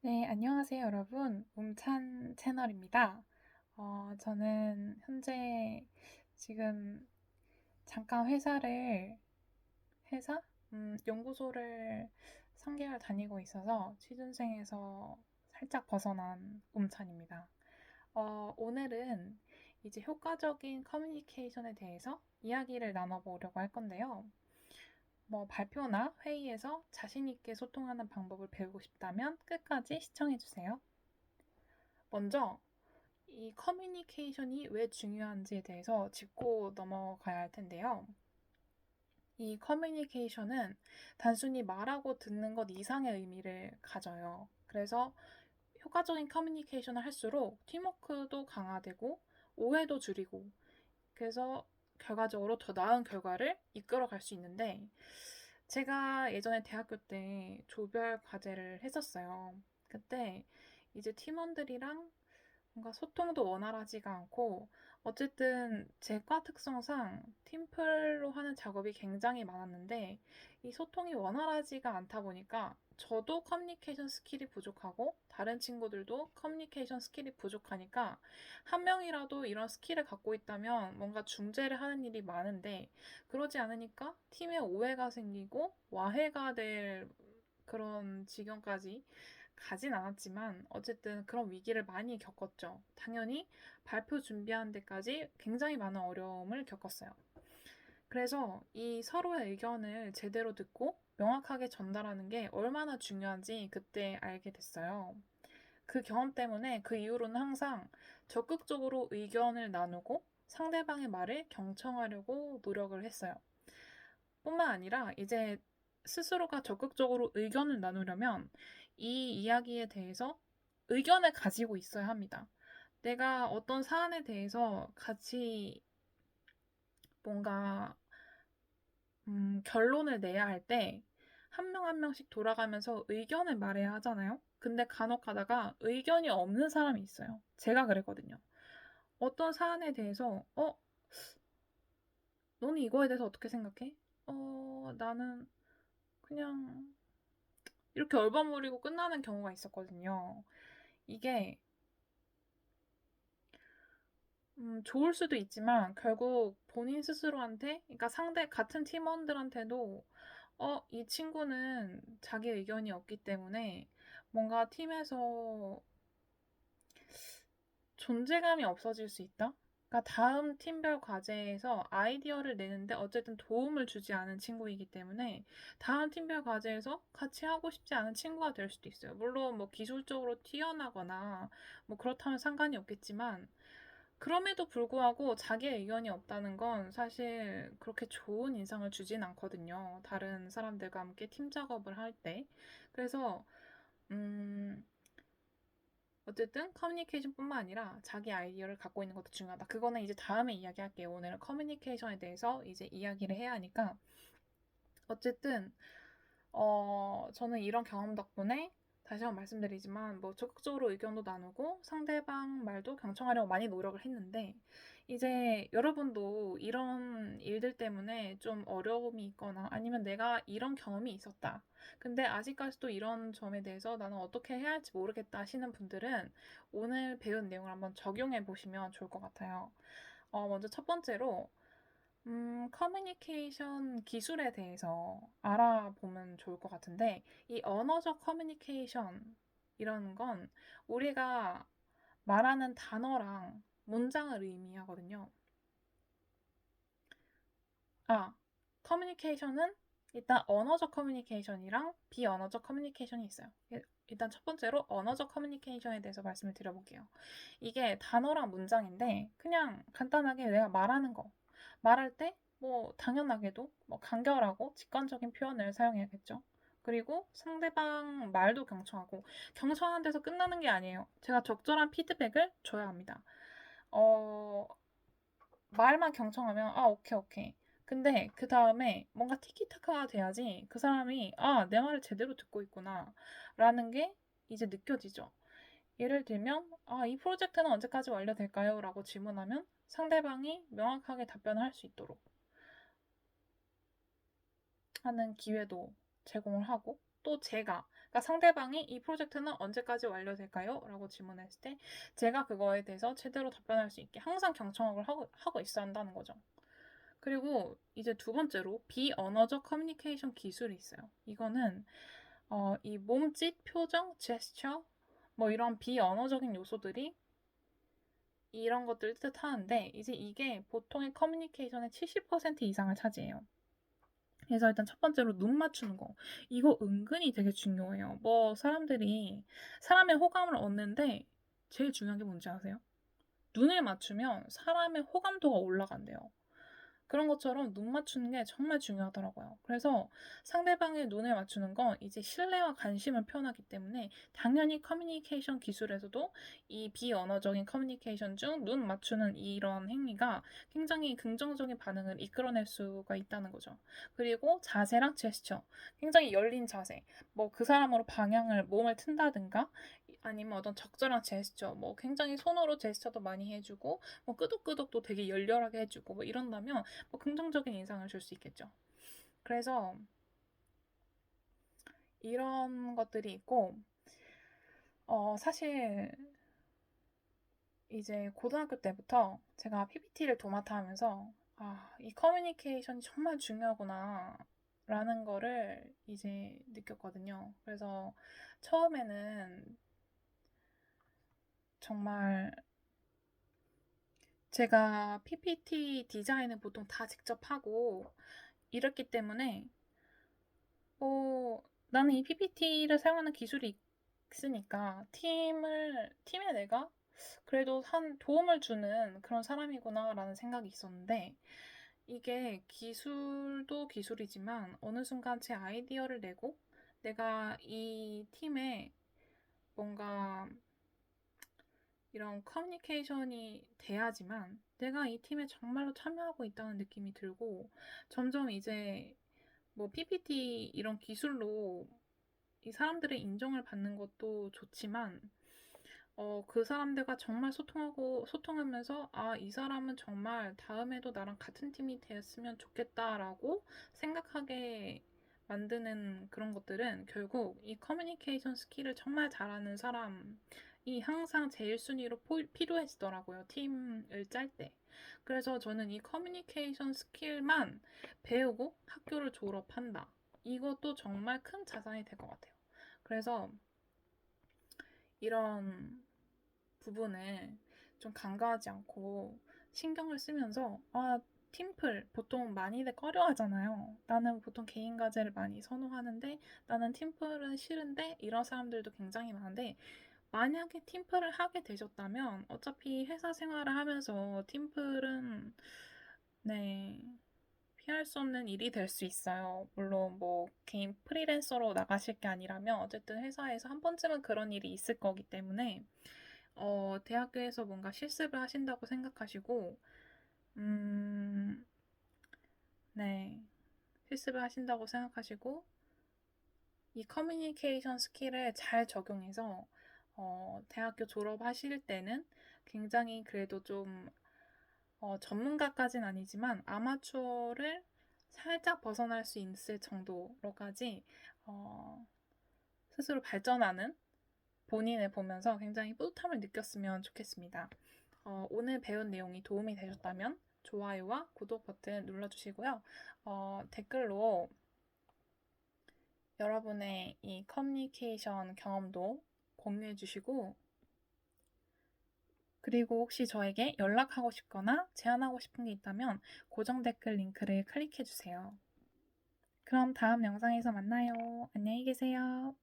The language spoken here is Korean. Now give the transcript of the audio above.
네, 안녕하세요, 여러분. 움찬 채널입니다. 저는 현재 지금 잠깐 회사? 연구소를 3개월 다니고 있어서 취준생에서 살짝 벗어난 움찬입니다. 오늘은 이제 효과적인 커뮤니케이션에 대해서 이야기를 나눠보려고 할 건데요. 발표나 회의에서 자신 있게 소통하는 방법을 배우고 싶다면 끝까지 시청해 주세요. 먼저 이 커뮤니케이션이 왜 중요한지에 대해서 짚고 넘어가야 할 텐데요. 이 커뮤니케이션은 단순히 말하고 듣는 것 이상의 의미를 가져요. 그래서 효과적인 커뮤니케이션을 할수록 팀워크도 강화되고 오해도 줄이고, 그래서 결과적으로 더 나은 결과를 이끌어 갈 수 있는데, 제가 예전에 대학교 때 조별 과제를 했었어요. 그때 이제 팀원들이랑 뭔가 소통도 원활하지가 않고, 어쨌든 제 과 특성상 팀플로 하는 작업이 굉장히 많았는데 이 소통이 원활하지가 않다 보니까 저도 커뮤니케이션 스킬이 부족하고 다른 친구들도 커뮤니케이션 스킬이 부족하니까, 한 명이라도 이런 스킬을 갖고 있다면 뭔가 중재를 하는 일이 많은데, 그러지 않으니까 팀에 오해가 생기고 와해가 될 그런 지경까지 가진 않았지만 어쨌든 그런 위기를 많이 겪었죠. 당연히 발표 준비하는 데까지 굉장히 많은 어려움을 겪었어요. 그래서 이 서로의 의견을 제대로 듣고 명확하게 전달하는 게 얼마나 중요한지 그때 알게 됐어요. 그 경험 때문에 그 이후로는 항상 적극적으로 의견을 나누고 상대방의 말을 경청하려고 노력을 했어요. 뿐만 아니라 이제 스스로가 적극적으로 의견을 나누려면 이 이야기에 대해서 의견을 가지고 있어야 합니다. 내가 어떤 사안에 대해서 같이 뭔가 결론을 내야 할 때 한 명 한 명씩 돌아가면서 의견을 말해야 하잖아요. 근데 간혹 가다가 의견이 없는 사람이 있어요. 제가 그랬거든요. 어떤 사안에 대해서 너는 이거에 대해서 어떻게 생각해? 나는 그냥 이렇게 얼버무리고 끝나는 경우가 있었거든요. 이게 좋을 수도 있지만 결국 본인 스스로한테, 그러니까 상대 같은 팀원들한테도 이 친구는 자기 의견이 없기 때문에 뭔가 팀에서 존재감이 없어질 수 있다? 그러니까 다음 팀별 과제에서 아이디어를 내는데 어쨌든 도움을 주지 않은 친구이기 때문에 다음 팀별 과제에서 같이 하고 싶지 않은 친구가 될 수도 있어요. 물론 뭐 기술적으로 뛰어나거나 뭐 그렇다면 상관이 없겠지만, 그럼에도 불구하고 자기의 의견이 없다는 건 사실 그렇게 좋은 인상을 주진 않거든요. 다른 사람들과 함께 팀 작업을 할 때. 그래서 어쨌든 커뮤니케이션뿐만 아니라 자기 아이디어를 갖고 있는 것도 중요하다. 그거는 이제 다음에 이야기할게요. 오늘은 커뮤니케이션에 대해서 이제 이야기를 해야 하니까. 어쨌든 저는 이런 경험 덕분에 다시 한번 말씀드리지만 적극적으로 의견도 나누고 상대방 말도 경청하려고 많이 노력을 했는데, 이제 여러분도 이런 일들 때문에 좀 어려움이 있거나 아니면 내가 이런 경험이 있었다. 근데 아직까지도 이런 점에 대해서 나는 어떻게 해야 할지 모르겠다 하시는 분들은 오늘 배운 내용을 한번 적용해 보시면 좋을 것 같아요. 먼저 첫 번째로 커뮤니케이션 기술에 대해서 알아보면 좋을 것 같은데, 이 언어적 커뮤니케이션, 이런 건 우리가 말하는 단어랑 문장을 의미하거든요. 커뮤니케이션은 일단 언어적 커뮤니케이션이랑 비언어적 커뮤니케이션이 있어요. 일단 첫 번째로 언어적 커뮤니케이션에 대해서 말씀을 드려볼게요. 이게 단어랑 문장인데 그냥 간단하게 내가 말하는 거. 말할 때 당연하게도 간결하고 직관적인 표현을 사용해야겠죠. 그리고 상대방 말도 경청하고, 경청하는 데서 끝나는 게 아니에요. 제가 적절한 피드백을 줘야 합니다. 어, 말만 경청하면 오케이 오케이. 근데 그 다음에 뭔가 티키타카가 돼야지 그 사람이 내 말을 제대로 듣고 있구나 라는 게 이제 느껴지죠. 예를 들면 이 프로젝트는 언제까지 완료될까요? 라고 질문하면 상대방이 명확하게 답변을 할 수 있도록 하는 기회도 제공을 하고, 또 제가 그러니까 상대방이 "이 프로젝트는 언제까지 완료될까요?" 라고 질문했을 때 제가 그거에 대해서 제대로 답변할 수 있게 항상 경청을 하고 있어야 한다는 거죠. 그리고 이제 두 번째로 비언어적 커뮤니케이션 기술이 있어요. 이거는 이 몸짓, 표정, 제스처 뭐 이런 비언어적인 요소들이 이런 것들을 뜻하는데 이제 이게 보통의 커뮤니케이션의 70% 이상을 차지해요. 그래서 일단 첫 번째로 눈 맞추는 거. 이거 은근히 되게 중요해요. 뭐 사람들이 사람의 호감을 얻는데 제일 중요한 게 뭔지 아세요? 눈을 맞추면 사람의 호감도가 올라간대요. 그런 것처럼 눈 맞추는 게 정말 중요하더라고요. 그래서 상대방의 눈을 맞추는 건 이제 신뢰와 관심을 표현하기 때문에 당연히 커뮤니케이션 기술에서도 이 비언어적인 커뮤니케이션 중 눈 맞추는 이런 행위가 굉장히 긍정적인 반응을 이끌어낼 수가 있다는 거죠. 그리고 자세랑 제스처. 굉장히 열린 자세. 뭐 그 사람으로 방향을 몸을 튼다든가 아니면 어떤 적절한 제스처, 뭐 굉장히 손으로 제스처도 많이 해주고, 뭐 끄덕끄덕도 되게 열렬하게 해주고, 뭐 이런다면 뭐 긍정적인 인상을 줄 수 있겠죠. 그래서 이런 것들이 있고, 사실 이제 고등학교 때부터 제가 PPT를 도맡아 하면서 이 커뮤니케이션이 정말 중요하구나 라는 거를 이제 느꼈거든요. 그래서 처음에는 정말 제가 PPT 디자인을 보통 다 직접 하고 이랬기 때문에 나는 이 PPT를 사용하는 기술이 있으니까 팀에 내가 그래도 한 도움을 주는 그런 사람이구나라는 생각이 있었는데 이게 기술도 기술이지만 어느 순간 제 아이디어를 내고 내가 이 팀에 뭔가 이런 커뮤니케이션이 돼야지만 내가 이 팀에 정말로 참여하고 있다는 느낌이 들고 점점 이제 뭐 PPT 이런 기술로 이 사람들의 인정을 받는 것도 좋지만 그 사람들과 정말 소통하면서 이 사람은 정말 다음에도 나랑 같은 팀이 되었으면 좋겠다라고 생각하게 만드는 그런 것들은 결국 이 커뮤니케이션 스킬을 정말 잘하는 사람이 항상 제일 순위로 필요해지더라고요. 팀을 짤 때. 그래서 저는 이 커뮤니케이션 스킬만 배우고 학교를 졸업한다. 이것도 정말 큰 자산이 될 것 같아요. 그래서 이런 부분을 좀 간과하지 않고 신경을 쓰면서 팀플 보통 많이들 꺼려하잖아요. 나는 보통 개인 과제를 많이 선호하는데 나는 팀플은 싫은데 이런 사람들도 굉장히 많은데 만약에 팀플을 하게 되셨다면 어차피 회사 생활을 하면서 팀플은 피할 수 없는 일이 될 수 있어요. 물론 뭐 개인 프리랜서로 나가실 게 아니라면 어쨌든 회사에서 한 번쯤은 그런 일이 있을 거기 때문에 대학교에서 뭔가 실습을 하신다고 생각하시고 실습을 하신다고 생각하시고 이 커뮤니케이션 스킬을 잘 적용해서 대학교 졸업하실 때는 굉장히 그래도 좀 전문가까지는 아니지만 아마추어를 살짝 벗어날 수 있을 정도로까지 스스로 발전하는 본인을 보면서 굉장히 뿌듯함을 느꼈으면 좋겠습니다. 오늘 배운 내용이 도움이 되셨다면 좋아요와 구독 버튼 눌러주시고요. 댓글로 여러분의 이 커뮤니케이션 경험도 공유해 주시고 그리고 혹시 저에게 연락하고 싶거나 제안하고 싶은 게 있다면 고정 댓글 링크를 클릭해 주세요. 그럼 다음 영상에서 만나요. 안녕히 계세요.